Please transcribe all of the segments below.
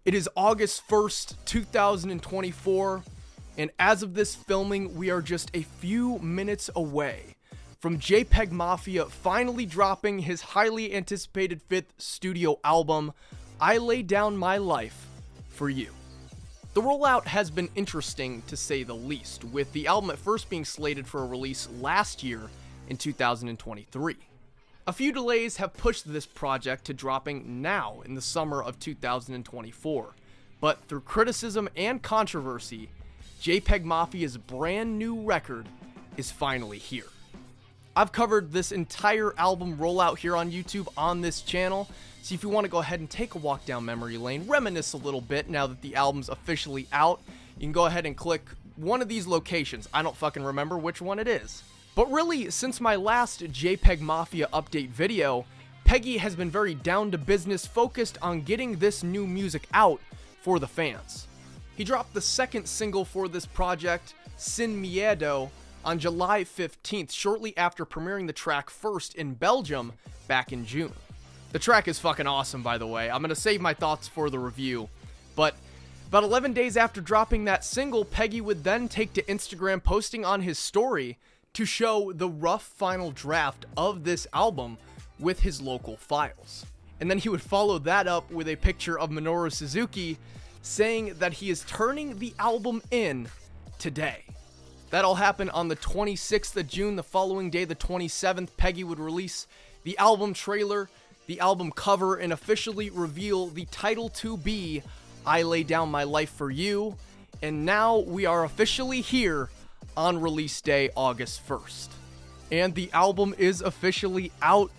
It is August 1st, 2024, and as of this filming, we are just a few minutes away from JPEGMAFIA finally dropping his highly anticipated 5th studio album, I Lay Down My Life for You. The rollout has been interesting to say the least, with the album at first being slated for a release last year in 2023. A few delays have pushed this project to dropping now in the summer of 2024, but through criticism and controversy, JPEGMAFIA's brand new record is finally here. I've covered this entire album rollout here on YouTube on this channel, so if you want to go ahead and take a walk down memory lane, reminisce a little bit now that the album's officially out, you can go ahead and click one of these locations. I don't fucking remember which one it is. But really, since my last JPEGMAFIA update video, Peggy has been very down to business, focused on getting this new music out for the fans. He dropped the second single for this project, Sin Miedo, on July 15th, shortly after premiering the track first in Belgium back in June. The track is fucking awesome, by the way. I'm gonna save my thoughts for the review, but about 11 days after dropping that single, Peggy would then take to Instagram, posting on his story to show the rough final draft of this album with his local files. And then he would follow that up with a picture of Minoru Suzuki saying that he is turning the album in today. That all happened on the 26th of June. The following day, the 27th, Peggy would release the album trailer, the album cover, and officially reveal the title to be I Lay Down My Life for You. And now we are officially here on release day, August 1st. And the album is officially out.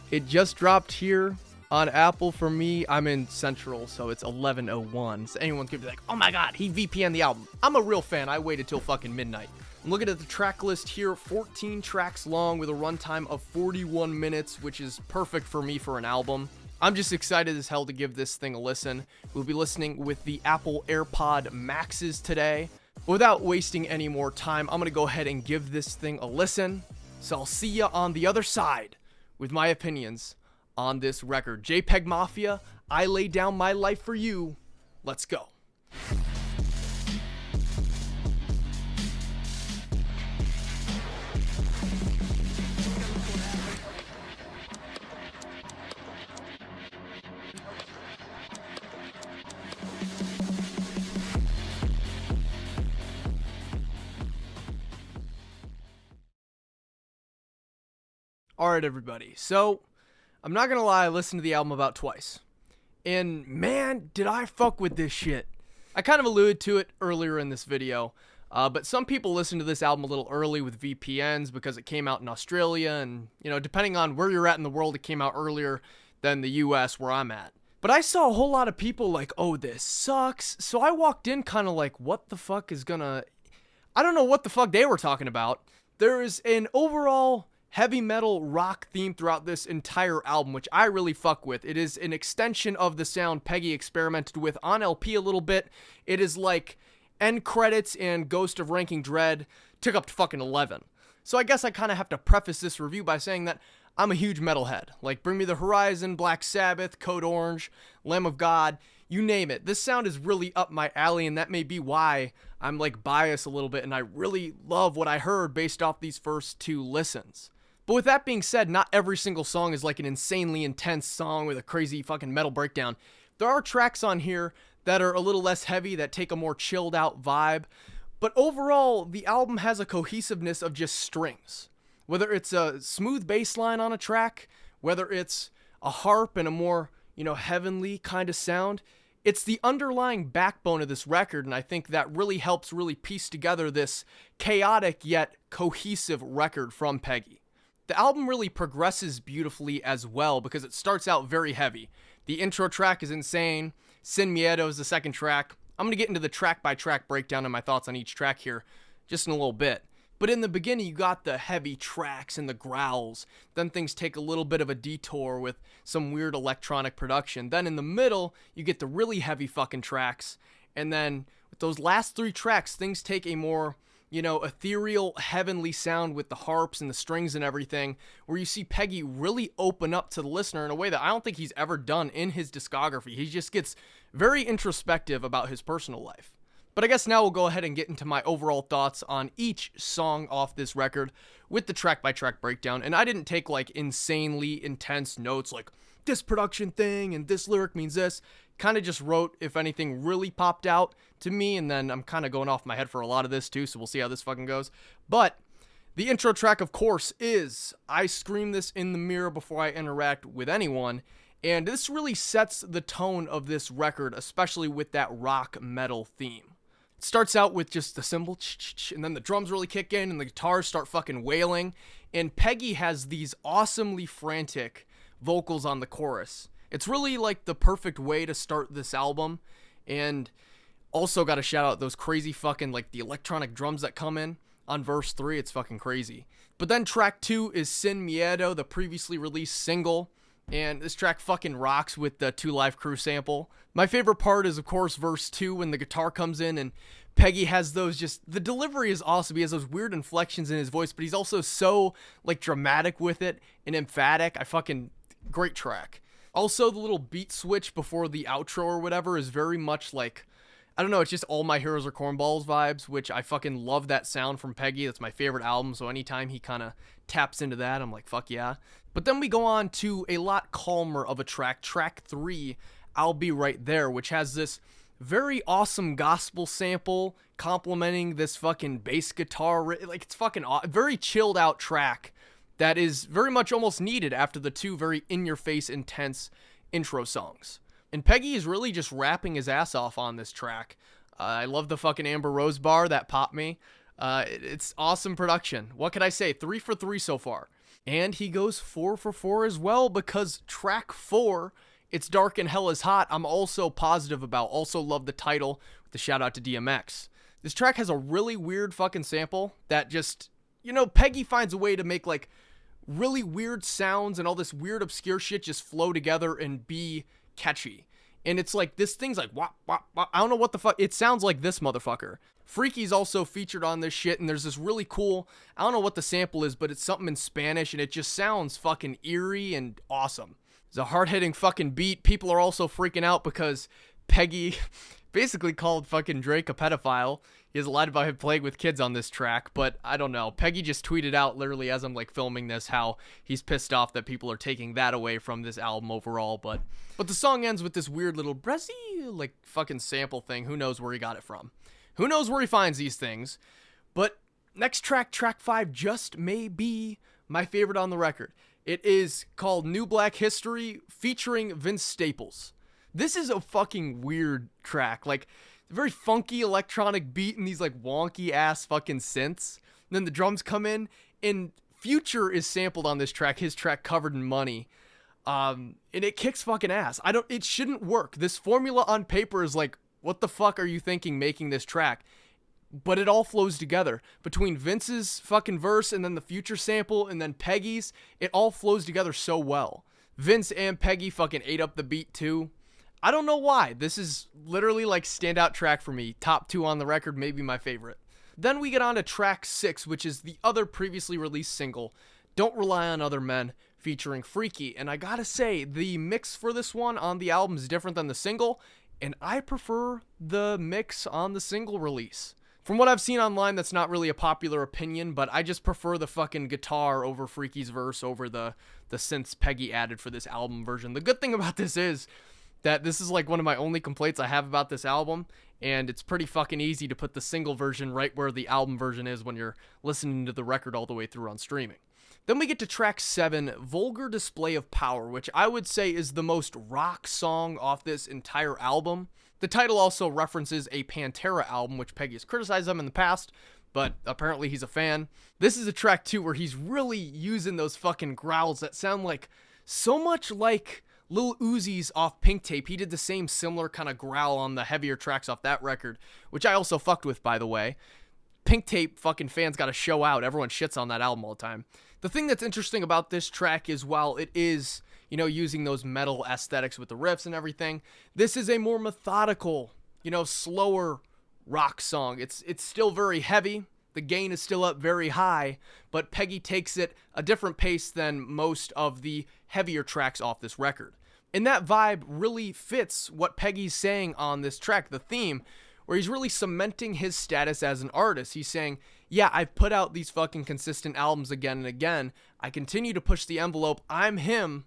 It just dropped here on Apple for me. I'm in Central, so it's 11:01. So anyone's gonna be like, oh my god, he VPN'd the album. I'm a real fan. I waited till fucking midnight. I'm looking at the track list here, 14 tracks long with a runtime of 41 minutes, which is perfect for me for an album. I'm just excited as hell to give this thing a listen. We'll be listening with the Apple AirPod Maxes today. Without wasting any more time, I'm going to go ahead and give this thing a listen. So I'll see ya on the other side with my opinions on this record. JPEGMAFIA, I Lay Down My Life for You. Let's go. Alright everybody, so I'm not gonna lie, I listened to the album about twice, and man, did I fuck with this shit. I kind of alluded to it earlier in this video, but some people listen to this album a little early with VPNs because it came out in Australia, and you know, depending on where you're at in the world, it came out earlier than the US where I'm at. But I saw a whole lot of people like, oh, this sucks, so I walked in kind of like, what the fuck is gonna... I don't know what the fuck they were talking about. There is an overall heavy metal rock theme throughout this entire album, which I really fuck with. It is an extension of the sound Peggy experimented with on LP a little bit. It is like End Credits and Ghost of Ranking Dread took up to fucking 11. So I guess I kind of have to preface this review by saying that I'm a huge metalhead. Like Bring Me the Horizon, Black Sabbath, Code Orange, Lamb of God, you name it. This sound is really up my alley, and that may be why I'm like biased a little bit, and I really love what I heard based off these first two listens. But with that being said, not every single song is like an insanely intense song with a crazy fucking metal breakdown. There are tracks on here that are a little less heavy, that take a more chilled out vibe. But overall, the album has a cohesiveness of just strings. Whether it's a smooth bass line on a track, whether it's a harp and a more, you know, heavenly kind of sound, it's the underlying backbone of this record, and I think that really helps really piece together this chaotic yet cohesive record from Peggy. The album really progresses beautifully as well because it starts out very heavy. The intro track is insane. Sin Miedo is the second track. I'm going to get into the track-by-track breakdown and my thoughts on each track here just in a little bit. But in the beginning, you got the heavy tracks and the growls. Then things take a little bit of a detour with some weird electronic production. Then in the middle, you get the really heavy fucking tracks. And then with those last three tracks, things take a more ethereal, heavenly sound with the harps and the strings and everything, where you see Peggy really open up to the listener in a way that I don't think he's ever done in his discography. He just gets very introspective about his personal life. But I guess now we'll go ahead and get into my overall thoughts on each song off this record with the track-by-track breakdown. And I didn't take like insanely intense notes like this production thing and this lyric means this. Kind of just wrote if anything really popped out to me, and then I'm kind of going off my head for a lot of this too, so we'll see how this fucking goes. But the intro track, of course, is I Scream This in the Mirror Before I Interact with Anyone, and this really sets the tone of this record, especially with that rock metal theme. It starts out with just the cymbal, and then the drums really kick in, and the guitars start fucking wailing, and Peggy has these awesomely frantic vocals on the chorus. It's really like the perfect way to start this album, and also got to shout out those crazy fucking like the electronic drums that come in on verse 3. It's fucking crazy. But then track 2 is Sin Miedo, the previously released single, and this track fucking rocks with the 2 Live Crew sample. My favorite part is of course verse 2 when the guitar comes in and Peggy has those the delivery is awesome. He has those weird inflections in his voice, but he's also so like dramatic with it and emphatic. Great track. Also, the little beat switch before the outro or whatever is very much like, I don't know, it's just All My Heroes Are Cornballs vibes, which I fucking love that sound from Peggy. That's my favorite album, so anytime he kind of taps into that, I'm like, fuck yeah. But then we go on to a lot calmer of a track, track 3, I'll Be Right There, which has this very awesome gospel sample complementing this fucking bass guitar. Like, it's fucking very chilled out track that is very much almost needed after the 2 very in-your-face, intense intro songs. And Peggy is really just rapping his ass off on this track. I love the fucking Amber Rose bar, that popped me. It's awesome production. What could I say? 3 for 3 so far. And he goes 4 for 4 as well, because track 4, It's Dark and Hell is Hot, I'm also positive about. Also love the title, with the shout out to DMX. This track has a really weird fucking sample that just, Peggy finds a way to make like really weird sounds and all this weird obscure shit just flow together and be catchy. And it's like, this thing's like, wop, wop, wop. I don't know what the fuck, it sounds like this motherfucker. Freaky's also featured on this shit, and there's this really cool, I don't know what the sample is, but it's something in Spanish, and it just sounds fucking eerie and awesome. It's a hard-hitting fucking beat. People are also freaking out because Peggy basically called fucking Drake a pedophile. He has lied about him playing with kids on this track, but I don't know. Peggy just tweeted out literally as I'm like filming this how he's pissed off that people are taking that away from this album overall, but the song ends with this weird little Brazil like fucking sample thing. Who knows where he got it from? Who knows where he finds these things? But next track, track 5, just may be my favorite on the record. It is called New Black History featuring Vince Staples. This is a fucking weird track. Like, very funky electronic beat and these like wonky ass fucking synths. And then the drums come in, and Future is sampled on this track, his track Covered in Money. And it kicks fucking ass. It shouldn't work. This formula on paper is like, what the fuck are you thinking making this track? But it all flows together. Between Vince's fucking verse and then the Future sample and then Peggy's, it all flows together so well. Vince and Peggy fucking ate up the beat too. I don't know why. This is literally like standout track for me. Top 2 on the record, maybe my favorite. Then we get on to track 6, which is the other previously released single, Don't Rely on Other Men, featuring Freaky. And I gotta say, the mix for this one on the album is different than the single, and I prefer the mix on the single release. From what I've seen online, that's not really a popular opinion, but I just prefer the fucking guitar over Freaky's verse over the synths Peggy added for this album version. The good thing about this is that this is like one of my only complaints I have about this album, and it's pretty fucking easy to put the single version right where the album version is when you're listening to the record all the way through on streaming. Then we get to track 7, Vulgar Display of Power, which I would say is the most rock song off this entire album. The title also references a Pantera album, which Peggy has criticized them in the past, but apparently he's a fan. This is a track too where he's really using those fucking growls that sound like so much like Lil Uzi's off Pink Tape. He did the same similar kind of growl on the heavier tracks off that record, which I also fucked with, by the way. Pink Tape fucking fans gotta show out. Everyone shits on that album all the time. The thing that's interesting about this track is while it is, using those metal aesthetics with the riffs and everything, this is a more methodical, slower rock song. It's still very heavy, The gain is still up very high, but Peggy takes it a different pace than most of the heavier tracks off this record. And that vibe really fits what Peggy's saying on this track, the theme, where he's really cementing his status as an artist. He's saying, yeah, I've put out these fucking consistent albums again and again. I continue to push the envelope. I'm him,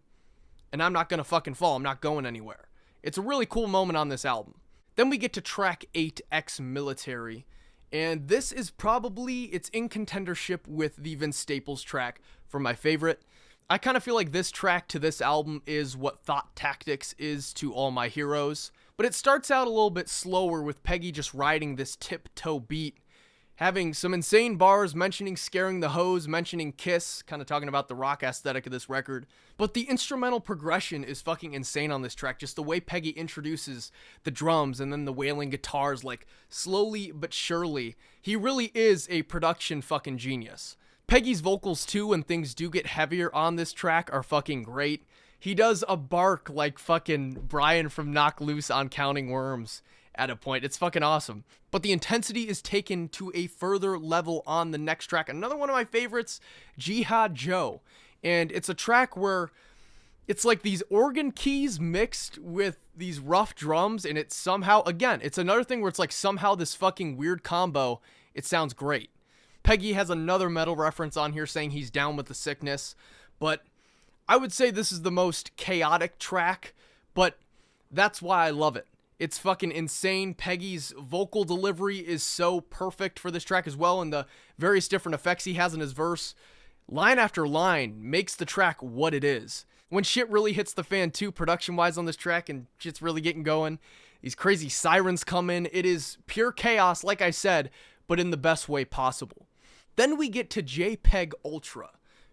and I'm not gonna fucking fall. I'm not going anywhere. It's a really cool moment on this album. Then we get to track 8, Ex-Military. And this is probably, it's in contendership with the Vince Staples track for my favorite. I kind of feel like this track to this album is what Thought Tactics is to All My Heroes. But it starts out a little bit slower with Peggy just riding this tiptoe beat, having some insane bars, mentioning Scaring the Hose, mentioning Kiss, kind of talking about the rock aesthetic of this record. But the instrumental progression is fucking insane on this track, just the way Peggy introduces the drums and then the wailing guitars, like slowly but surely. He really is a production fucking genius. Peggy's vocals too, when things do get heavier on this track, are fucking great. He does a bark like fucking Brian from Knock Loose on Counting Worms at a point. It's fucking awesome. But the intensity is taken to a further level on the next track. Another one of my favorites, Jihad Joe. And it's a track where it's like these organ keys mixed with these rough drums, and it's somehow, again, it's another thing where it's like somehow this fucking weird combo, it sounds great. Peggy has another metal reference on here saying he's down with the sickness, but I would say this is the most chaotic track, but that's why I love it. It's fucking insane. Peggy's vocal delivery is so perfect for this track as well, and the various different effects he has in his verse, line after line, makes the track what it is. When shit really hits the fan too, production-wise on this track, and shit's really getting going, these crazy sirens come in. It is pure chaos, like I said, but in the best way possible. Then we get to JPEG Ultra,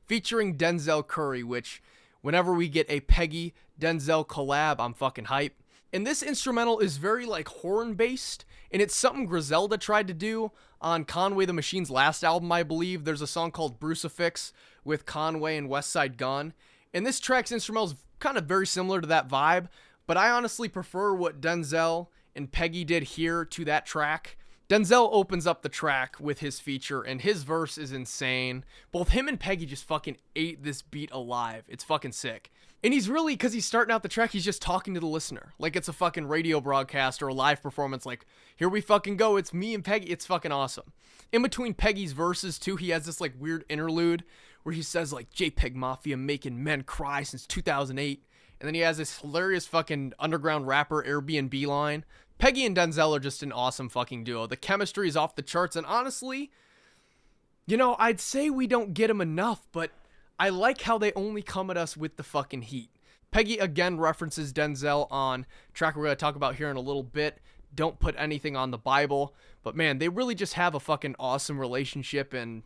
featuring Denzel Curry, which, whenever we get a Peggy Denzel collab, I'm fucking hype. And this instrumental is very like horn-based, and it's something Griselda tried to do on Conway the Machine's last album, I believe. There's a song called Brucifix with Conway and Westside Gunn. And this track's instrumental is kind of very similar to that vibe, but I honestly prefer what Denzel and Peggy did here to that track. Denzel opens up the track with his feature, and his verse is insane. Both him and Peggy just fucking ate this beat alive. It's fucking sick. And he's really, because he's starting out the track, he's just talking to the listener. Like it's a fucking radio broadcast or a live performance. Like, here we fucking go. It's me and Peggy. It's fucking awesome. In between Peggy's verses, too, he has this like weird interlude where he says like, JPEGMAFIA making men cry since 2008. And then he has this hilarious fucking underground rapper Airbnb line. Peggy and Denzel are just an awesome fucking duo. The chemistry is off the charts, and honestly, you know, I'd say we don't get them enough, but I like how they only come at us with the fucking heat. Peggy again references Denzel on track we're going to talk about here in a little bit. Don't put anything on the Bible, but man, they really just have a fucking awesome relationship and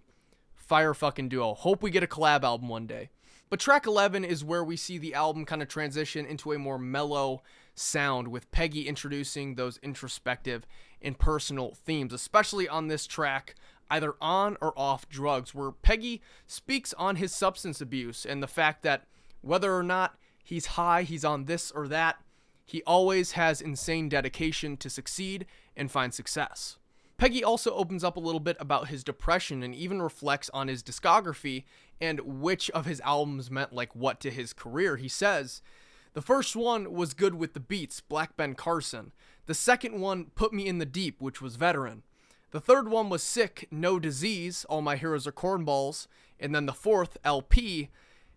fire fucking duo. Hope we get a collab album one day. But track 11 is where we see the album kind of transition into a more mellow sound, with Peggy introducing those introspective and personal themes, especially on this track, either on or off drugs, where Peggy speaks on his substance abuse and the fact that whether or not he's high, he's on this or that, he always has insane dedication to succeed and find success. Peggy also opens up a little bit about his depression and even reflects on his discography and which of his albums meant like what to his career. He says, the first one was Good with the Beats, Black Ben Carson. The second one, Put Me in the Deep, which was Veteran. The third one was Sick, No Disease, All My Heroes Are Cornballs. And then the fourth, LP,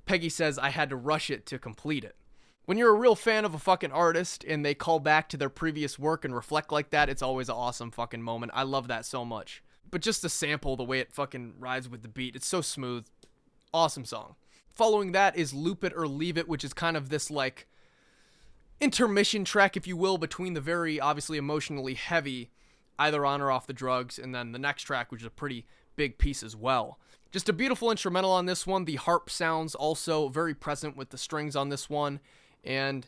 Peggy says I had to rush it to complete it. When you're a real fan of a fucking artist and they call back to their previous work and reflect like that, it's always an awesome fucking moment. I love that so much. But just the sample, the way it fucking rides with the beat, it's so smooth. Awesome song. Following that is Loop It or Leave It, which is kind of this like intermission track, if you will, between the very obviously emotionally heavy Either On or Off the Drugs, and then the next track, which is a pretty big piece as well. Just a beautiful instrumental on this one. The harp sounds also very present with the strings on this one, and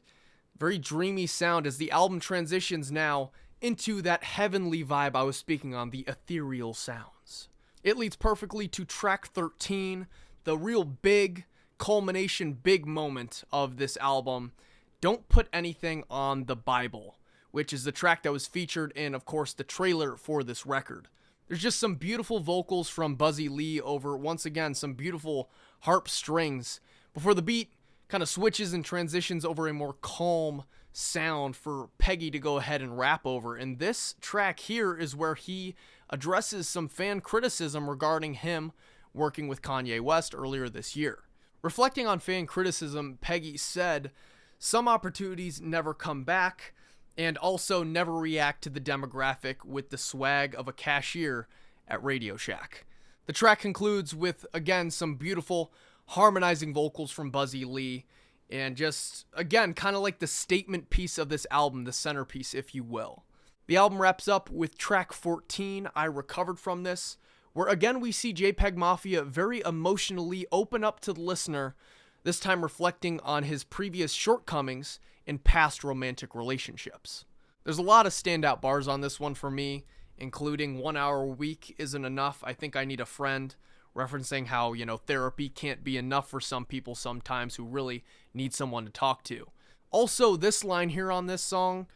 very dreamy sound as the album transitions now into that heavenly vibe I was speaking on, the ethereal sounds. It leads perfectly to track 13, the real big culmination, big moment of this album, Don't Put Anything on the Bible, which is the track that was featured in, of course, the trailer for this record. There's just some beautiful vocals from Buzzy Lee over, once again, some beautiful harp strings before the beat kind of switches and transitions over a more calm sound for Peggy to go ahead and rap over. And this track here is where he addresses some fan criticism regarding him working with Kanye West earlier this year. Reflecting on fan criticism, Peggy said, "Some opportunities never come back, and also never react to the demographic with the swag of a cashier at Radio Shack." The track concludes with, again, some beautiful harmonizing vocals from Buzzy Lee, and just, again, kind of like the statement piece of this album, the centerpiece, if you will. The album wraps up with track 14, I Recovered From This, where again we see JPEGMAFIA very emotionally open up to the listener, this time reflecting on his previous shortcomings in past romantic relationships. There's a lot of standout bars on this one for me, including 1 hour a week isn't enough, I think I need a friend, referencing how, therapy can't be enough for some people sometimes who really need someone to talk to. Also, this line here on this song,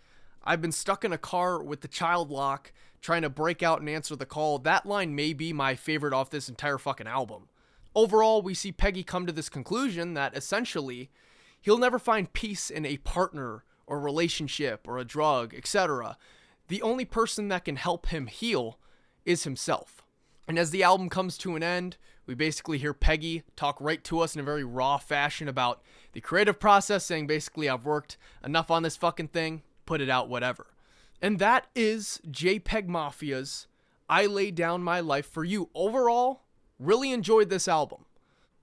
I've been stuck in a car with the child lock, trying to break out and answer the call. That line may be my favorite off this entire fucking album. Overall, we see Peggy come to this conclusion that essentially, he'll never find peace in a partner or relationship or a drug, etc. The only person that can help him heal is himself. And as the album comes to an end, we basically hear Peggy talk right to us in a very raw fashion about the creative process, saying basically, I've worked enough on this fucking thing, put it out, whatever. And that is JPEGMAFIA's I Lay Down My Life For You. Overall, really enjoyed this album.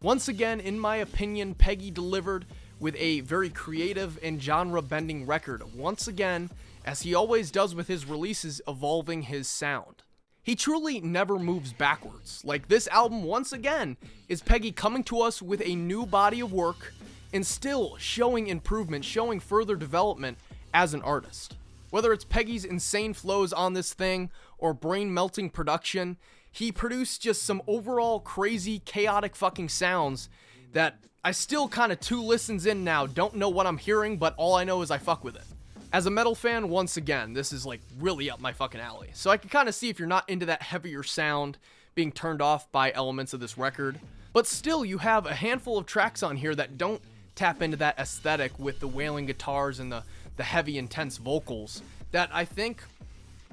Once again, in my opinion, Peggy delivered with a very creative and genre-bending record. Once again, as he always does with his releases, evolving his sound. He truly never moves backwards. Like, this album, once again, is Peggy coming to us with a new body of work and still showing improvement, showing further development as an artist. Whether it's Peggy's insane flows on this thing or brain-melting production, he produced just some overall crazy, chaotic fucking sounds that I still kind of 2 listens in now don't know what I'm hearing, but all I know is I fuck with it. As a metal fan, once again, this is like really up my fucking alley. So I can kind of see if you're not into that heavier sound being turned off by elements of this record. But still, you have a handful of tracks on here that don't tap into that aesthetic with the wailing guitars and the heavy, intense vocals that I think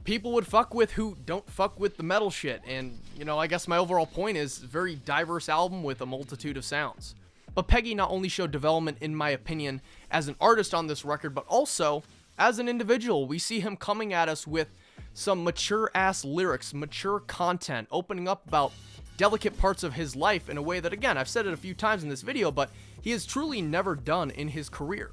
people would fuck with who don't fuck with the metal shit. And, I guess my overall point is very diverse album with a multitude of sounds. But Peggy not only showed development, in my opinion, as an artist on this record, but also as an individual. We see him coming at us with some mature-ass lyrics, mature content, opening up about delicate parts of his life in a way that, again, I've said it a few times in this video, but he has truly never done in his career.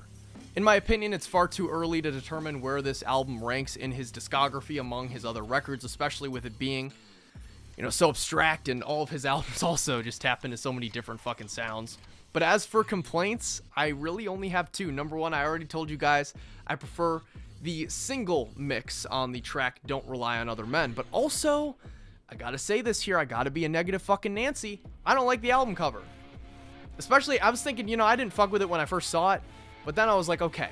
In my opinion, it's far too early to determine where this album ranks in his discography among his other records, especially with it being, so abstract, and all of his albums also just tap into so many different fucking sounds. But as for complaints, I really only have 2. Number 1, I already told you guys, I prefer the single mix on the track Don't Rely on Other Men. But also, I gotta say this here, I gotta be a negative fucking Nancy. I don't like the album cover. Especially, I was thinking, I didn't fuck with it when I first saw it. But then I was like, okay,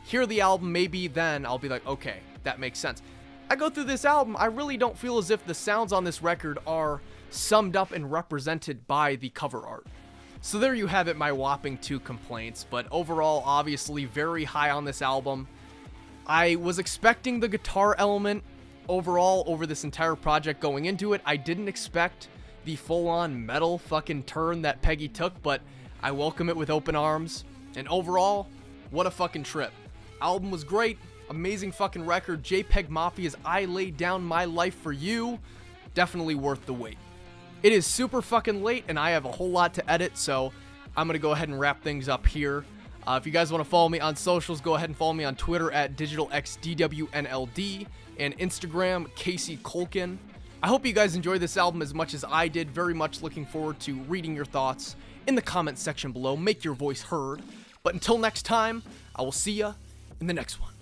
hear the album, maybe then I'll be like, okay, that makes sense. I go through this album, I really don't feel as if the sounds on this record are summed up and represented by the cover art. So there you have it, my whopping 2 complaints, but overall, obviously, very high on this album. I was expecting the guitar element overall over this entire project going into it. I didn't expect the full-on metal fucking turn that Peggy took, but I welcome it with open arms. And overall, what a fucking trip. Album was great, amazing fucking record. JPEGMAFIA's I Lay Down My Life For You, definitely worth the wait. It is super fucking late, and I have a whole lot to edit, so I'm going to go ahead and wrap things up here. If you guys want to follow me on socials, go ahead and follow me on Twitter at DigitalXDWNLD and Instagram, Casey Colkin. I hope you guys enjoyed this album as much as I did. Very much looking forward to reading your thoughts in the comment section below. Make your voice heard. But until next time, I will see ya in the next one.